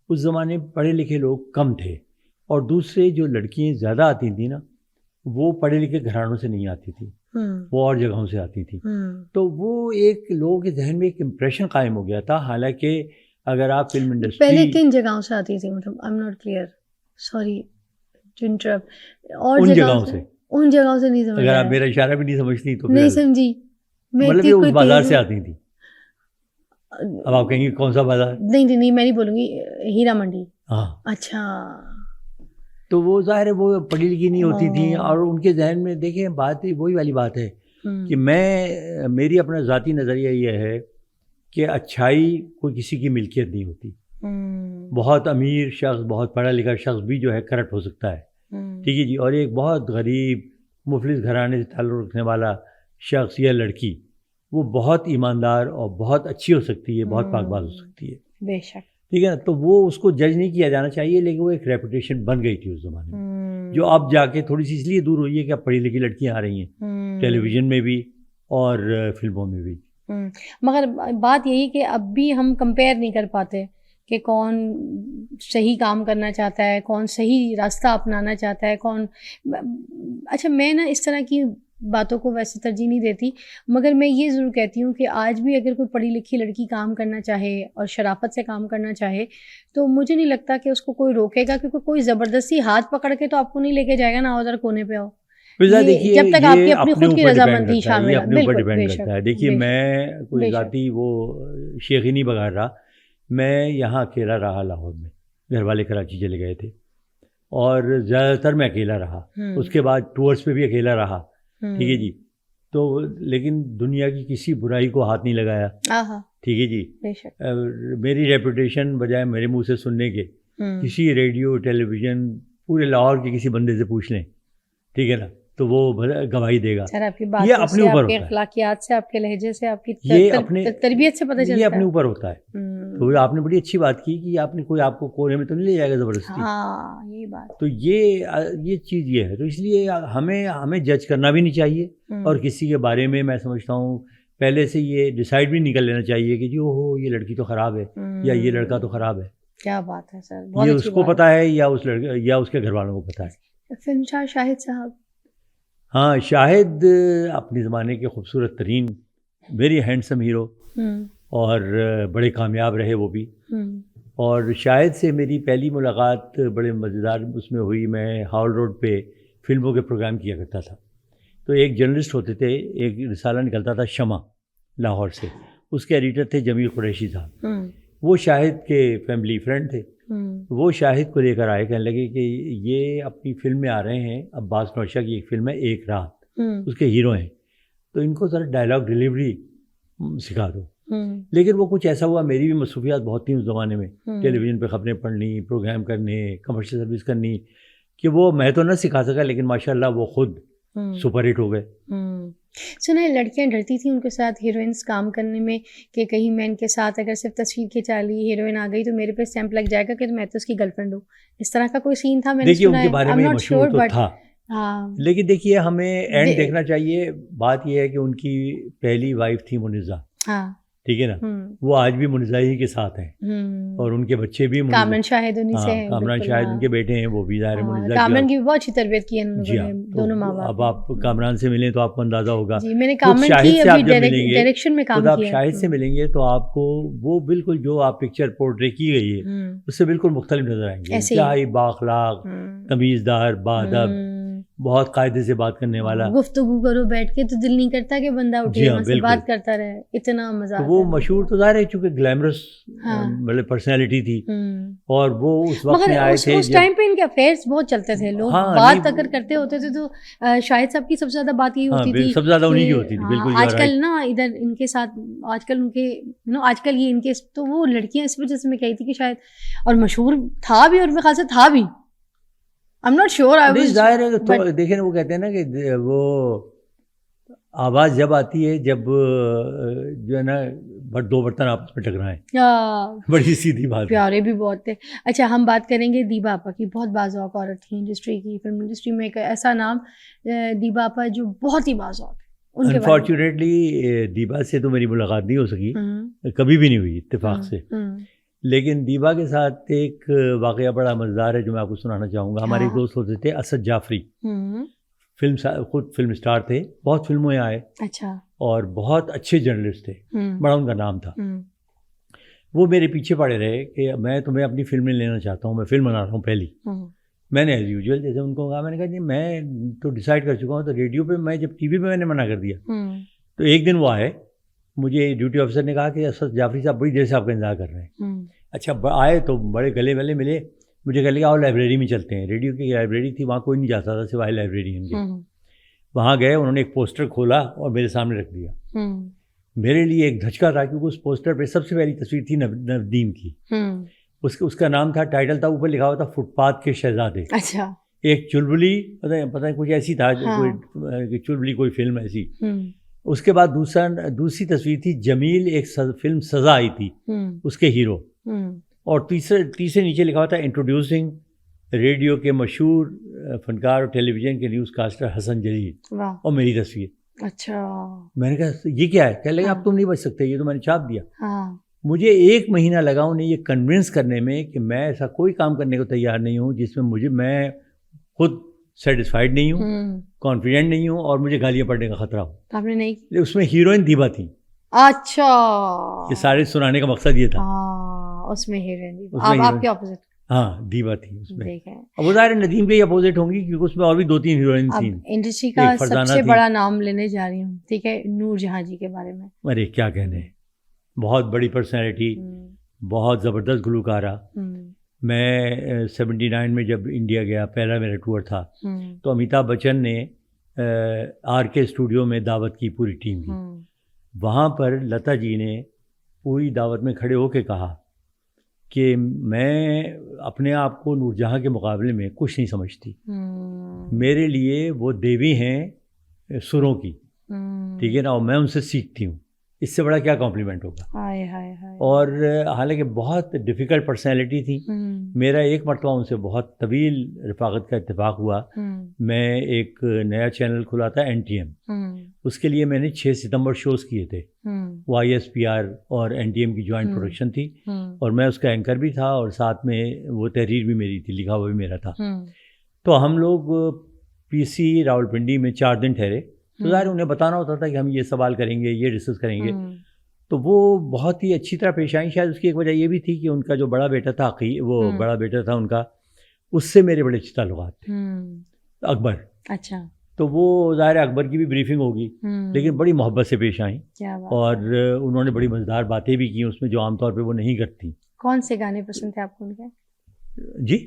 اس زمانے میں پڑھے لکھے لوگ کم تھے، اور دوسرے جو لڑکیاں زیادہ آتی تھیں نا وہ پڑھے لکھے گھرانوں سے نہیں آتی تھی، وہ اور جگہوں سے آتی تھی. تو وہ ایک لوگوں کے ذہن میں ایک امپریشن قائم ہو گیا تھا. حالانکہ اگر آپ فلم انڈسٹری پہلے کن جگہوں سے آتی تھی، مطلب I am not clear, sorry to interrupt, اور ان جگہوں سے، ان جگہوں سے نہیں سمجھ، اگر آپ میرا اشارہ بھی نہیں سمجھتی تو نہیں سمجھی میں، مطلب یہ اس بازار سے آتی تھی. اب آپ کہیں گے کون سا بازار؟ نہیں میں نہیں بولوں گی، ہیرا منڈی. ہاں اچھا. تو وہ ظاہر ہے وہ پڑھی لکھی نہیں ہوتی تھیں، اور ان کے ذہن میں دیکھیں بات وہی والی بات ہے کہ میری اپنا ذاتی نظریہ یہ ہے کہ اچھائی کوئی کسی کی ملکیت نہیں ہوتی. بہت امیر شخص، بہت پڑھا لکھا شخص بھی جو ہے کرپٹ ہو سکتا ہے، ٹھیک ہے جی. اور ایک بہت غریب مفلس گھرانے سے تعلق رکھنے والا شخص یا لڑکی وہ بہت ایماندار اور بہت اچھی ہو سکتی ہے، بہت پاک باز ہو سکتی ہے. بے شک. ٹھیک ہے نا. تو وہ اس کو جج نہیں کیا جانا چاہیے، لیکن وہ ایک ریپوٹیشن بن گئی تھی اس زمانے میں، جو اب جا کے تھوڑی سی اس لیے دور ہوئی ہے کہ اب پڑھی لکھی لڑکیاں آ رہی ہیں ٹیلی ویژن میں بھی اور فلموں میں بھی. مگر بات یہی کہ اب بھی ہم کمپیئر نہیں کر پاتے کہ کون صحیح کام کرنا چاہتا ہے، کون صحیح راستہ اپنانا چاہتا ہے، کون. اچھا میں نا اس طرح کی باتوں کو ویسے ترجیح نہیں دیتی، مگر میں یہ ضرور کہتی ہوں کہ آج بھی اگر کوئی پڑھی لکھی لڑکی کام کرنا چاہے اور شرافت سے کام کرنا چاہے تو مجھے نہیں لگتا کہ اس کو کوئی روکے گا، کیونکہ کوئی زبردستی ہاتھ پکڑ کے تو آپ کو نہیں لے کے جائے گا نا ادھر کونے پہ آؤ. جب تک آپ کی اپنی خود کی رضامندی شامل ہے. اپنے اوپر ڈیپینڈ کرتا ہے. دیکھیے میں کوئی ذاتی وہ شیخی نہیں بگاڑ رہا، میں یہاں اکیلا رہا لاہور میں، گھر والے کراچی چلے گئے تھے اور زیادہ تر میں اکیلا رہا. اس کے بعد ٹورس پہ بھی اکیلا رہا، ٹھیک ہے جی. تو لیکن دنیا کی کسی برائی کو ہاتھ نہیں لگایا، ٹھیک ہے جی. میری ریپوٹیشن بجائے میرے منہ سے سننے کے کسی ریڈیو ٹیلی ویژن پورے لاہور کے کسی بندے سے پوچھ لیں، ٹھیک ہے نا، تو وہ گواہی دے گا. یہ اپنے اوپر ہوتا ہے، اخلاقیات سے، آپ کے لہجے سے، آپ کی تربیت سے پتہ چلتا ہے، یہ اپنے اوپر ہوتا ہے. تو آپ نے بڑی اچھی بات کی کہ آپ نے کوئی آپ کو کونے میں تو نہیں لے جائے گا زبردستی. ہاں یہ بات. تو یہ چیز یہ ہے. تو اس لیے ہمیں جج کرنا بھی نہیں چاہیے، اور کسی کے بارے میں سمجھتا ہوں پہلے سے یہ ڈیسائیڈ بھی نہیں کر لینا چاہیے کہ جو ہو یہ لڑکی تو خراب ہے یا یہ لڑکا تو خراب ہے. کیا بات ہے سر، یہ اس کو پتہ ہے یا اس لڑکے یا اس کے گھر والوں کو پتہ ہے. فلم شاہ شاہد صاحب، ہاں شاہد اپنے زمانے کے خوبصورت ترین ویری ہینڈسم ہیرو، اور بڑے کامیاب رہے وہ بھی. اور شاہد سے میری پہلی ملاقات بڑے مزیدار اس میں ہوئی. میں ہاول روڈ پہ فلموں کے پروگرام کیا کرتا تھا، تو ایک جرنلسٹ ہوتے تھے، ایک رسالہ نکلتا تھا شمع لاہور سے، اس کے ایڈیٹر تھے جمیل قریشی صاحب. وہ شاہد کے فیملی فرینڈ تھے. وہ شاہد کو لے کر آئے، کہنے لگے کہ یہ اپنی فلم میں آ رہے ہیں، عباس نوشہ کی ایک فلم ہے ایک رات، اس کے ہیرو ہیں، تو ان کو ذرا ڈائلاگ ڈیلیوری سکھا دو. لیکن وہ کچھ ایسا ہوا، میری بھی مصروفیات بہت تھیں اس زمانے میں، ٹیلی ویژن پہ خبریں پڑھنی، پروگرام کرنے، کمرشل سروس کرنی، کہ وہ میں تو نہ سکھا سکا، لیکن ماشاء اللہ وہ خود سپر ہٹ ہو گئے. سنا ہے لڑکیاں ڈرتی تھیں ان کے ساتھ ہیروئنس کام کرنے میں کہ کہیں میں ان کے ساتھ اگر صرف تصویر کھینچا لی، ہیروئن آ گئی تو میرے پہ اسٹیمپ لگ جائے گا کہ میں تو اس کی گرل فرینڈ ہوں. اس طرح کا کوئی سین تھا؟ میں نے سنا ہے، ان کے بارے میں مشہور تو تھا، لیکن دیکھیے ہمیں اینڈ دیکھنا چاہیے. بات یہ ہے کہ ان کی پہلی وائف تھی منیزہ، ٹھیک ہے نا، وہ آج بھی منیزہ ہی کے ساتھ ہیں، اور ان کے بچے بھی کامران شاہد انہی سے ہیں. کامران شاہد ان کے بیٹے ہیں، وہ بھی ظاہر منیزہ. کامران کی بہت اچھی تربیت کی ہے دونوں ماں باپ. اب آپ کامران سے ملیں تو آپ کو اندازہ ہوگا. میں نے کامران کی ابھی ڈائریکشن میں کام کیا. آپ شاہد سے ملیں گے تو آپ کو وہ بالکل جو آپ پکچر پورٹری کی گئی ہے اس سے بالکل مختلف نظر آئیں گے. انتہائی بااخلاق، تمیزدار، باادب، بہت قاعدے سے بات کرنے والا. گفتگو کرو بیٹھ کے تو دل نہیں کرتا کہ بندہ اٹھے یہاں سے بات کرتا رہے، اتنا مزہ آتا ہے. وہ مشہور تو ظاہر ہے چونکہ گلیمرس مطلب پرسنالٹی تھی، اور وہ اس وقت میں آئے تھے اس ٹائم پہ ان کے افیئرس بہت چلتے تھے. لوگ بات اگر کرتے ہوتے تھے تو شاہد صاحب کی سب سے زیادہ بات یہی ہوتی تھی، سب سے زیادہ انہیں کی ہوتی تھی. بالکل آج کل نا ادھر ان کے ساتھ آج کل ان کے آج کل یہ ان کے تو وہ لڑکیاں اس وجہ سے میں کہی تھی کہ شاید، اور مشہور تھا بھی اور میرے خیال سے تھا بھی. I'm not sure. ظاہر ہے دیکھیں نا، وہ کہتے ہیں نا کہ وہ آواز جب آتی ہے جب جو ہے نا دو برتن آپس میں ٹکرائیں، بڑی سیدھی بات. پیارے بھی بہت تھے. اچھا ہم بات کریں گے دیبا آپا کی. بہت بازوق عورت تھی انڈسٹری کی، فلم انڈسٹری میں ایک ایسا نام دیبا آپا جو بہت ہی بازوق ہے. انفارچونیٹلی دیبا سے تو میری ملاقات نہیں ہو سکی، کبھی بھی نہیں ہوئی اتفاق سے. لیکن دیبا کے ساتھ ایک واقعہ بڑا مزیدار ہے جو میں آپ کو سنانا چاہوں گا. ہمارے ایک دوست ہوتے تھے اسد جعفری, خود فلم اسٹار تھے, بہت فلموں میں آئے, اچھا, اور بہت اچھے جرنلسٹ تھے, بڑا ان کا نام تھا. وہ میرے پیچھے پڑے رہے کہ میں تمہیں اپنی فلم میں لینا چاہتا ہوں, میں فلم بنا رہا ہوں پہلی. میں نے ایز یوزول جیسے ان کو کہا, میں نے کہا جی میں تو ڈیسائیڈ کر چکا ہوں, تو ریڈیو پہ میں جب ٹی وی پہ میں نے منع کر دیا. تو ایک دن وہ آئے, مجھے ڈیوٹی آفیسر نے کہا کہ اسد جعفری صاحب بڑی دیر سے آپ کا انتظار کر رہے ہیں. اچھا آئے تو بڑے گلے والے ملے, مجھے کہہ لگا آؤ لائبریری میں چلتے ہیں. ریڈیو کی لائبریری تھی, وہاں کوئی نہیں جاتا تھا سوائے لائبریرین کے. وہاں گئے, انہوں نے ایک پوسٹر کھولا اور میرے سامنے رکھ دیا. میرے لیے ایک دھچکا تھا کیونکہ اس پوسٹر پہ سب سے پہلی تصویر تھی نوردین کی. اس کا نام تھا, ٹائٹل تھا, اوپر لکھا ہوا تھا فٹ پاتھ کے شہزادے. اچھا, ایک چلبلی پتہ کچھ ایسی تھا, کوئی چلبلی کوئی فلم ایسی. اس کے بعد دوسری تصویر تھی جمیل, ایک فلم سزا آئی تھی, اس کے ہیرو. اور تیسرے نیچے لکھا ہوا تھا انٹروڈیوسنگ ریڈیو کے مشہور فنکار اور ٹیلی ویژن کے نیوز کاسٹر حسن جلیل, اور میری تصویر. اچھا, میں نے کہا یہ کیا ہے؟ کہنے لگے اب تم نہیں بچ سکتے, یہ تو میں نے چھاپ دیا. مجھے 1 مہینہ لگا انہیں یہ کنونس کرنے میں کہ میں ایسا کوئی کام کرنے کو تیار نہیں ہوں جس میں میں خود سیٹسفائڈ نہیں ہوں, کانفیڈنٹ نہیں ہوں, اور مجھے گالیاں پڑنے کا خطرہ ہو. آپ نے نہیں, اس میں ہیروئن دیبا تھی. اچھا, یہ سارے سنانے کا مقصد یہ تھا. اس میں ہیروئن آپ کے اپوزٹ, ہاں دیبا تھی اس میں. اب وہ ظاہر ندیم کے اپوزٹ ہوں گی کیونکہ اس میں اور بھی 2-3 ہیروئن تھیں. انڈسٹری کا سب سے بڑا نام لینے جا رہی ہوں, ٹھیک ہے, نور جہاں جی کے بارے میں. ارے کیا کہنے, بہت بڑی پرسنالٹی, بہت زبردست گلوکارہ. میں 79 میں جب انڈیا گیا, پہلا میرا ٹور تھا, تو امیتابھ بچن نے آر کے اسٹوڈیو میں دعوت کی پوری ٹیم کی. وہاں پر لتا جی نے پوری دعوت میں کھڑے ہو کے کہا کہ میں اپنے آپ کو نور جہاں کے مقابلے میں کچھ نہیں سمجھتی, میرے لیے وہ دیوی ہیں سروں کی, ٹھیک ہے نا, اور میں ان سے سیکھتی ہوں. اس سے بڑا کیا کمپلیمنٹ ہوگا. اور حالانکہ بہت ڈیفیکلٹ پرسنالٹی تھی. میرا ایک مرتبہ ان سے بہت طویل رفاقت کا اتفاق ہوا. میں ایک نیا چینل کھلا تھا NTM, اس کے لیے میں نے 6 ستمبر شوز کیے تھے. وہ ISPR اور NTM کی جوائنٹ پروڈکشن تھی, اور میں اس کا اینکر بھی تھا, اور ساتھ میں وہ تحریر بھی میری تھی, لکھا ہوا بھی میرا تھا. تو ہم لوگ PC راولپنڈی میں 4 دن ٹھہرے. تو ظاہر انہیں بتانا ہوتا تھا کہ ہم یہ سوال کریں گے, یہ ڈسکس کریں گے. تو وہ بہت ہی اچھی طرح پیش آئیں. شاید اس کی ایک وجہ یہ بھی تھی کہ ان کا جو بڑا بیٹا تھا, وہ بڑا بیٹا تھا ان کا, اس سے میرے بڑے اچھے تعلقات تھے, اکبر. اچھا, تو وہ ظاہر اکبر کی بھی بریفنگ ہوگی, لیکن بڑی محبت سے پیش آئیں, اور انہوں نے بڑی مزیدار باتیں بھی کی اس میں جو عام طور پہ وہ نہیں کرتی. کون سے گانے پسند تھے آپ کو ان کے؟ جی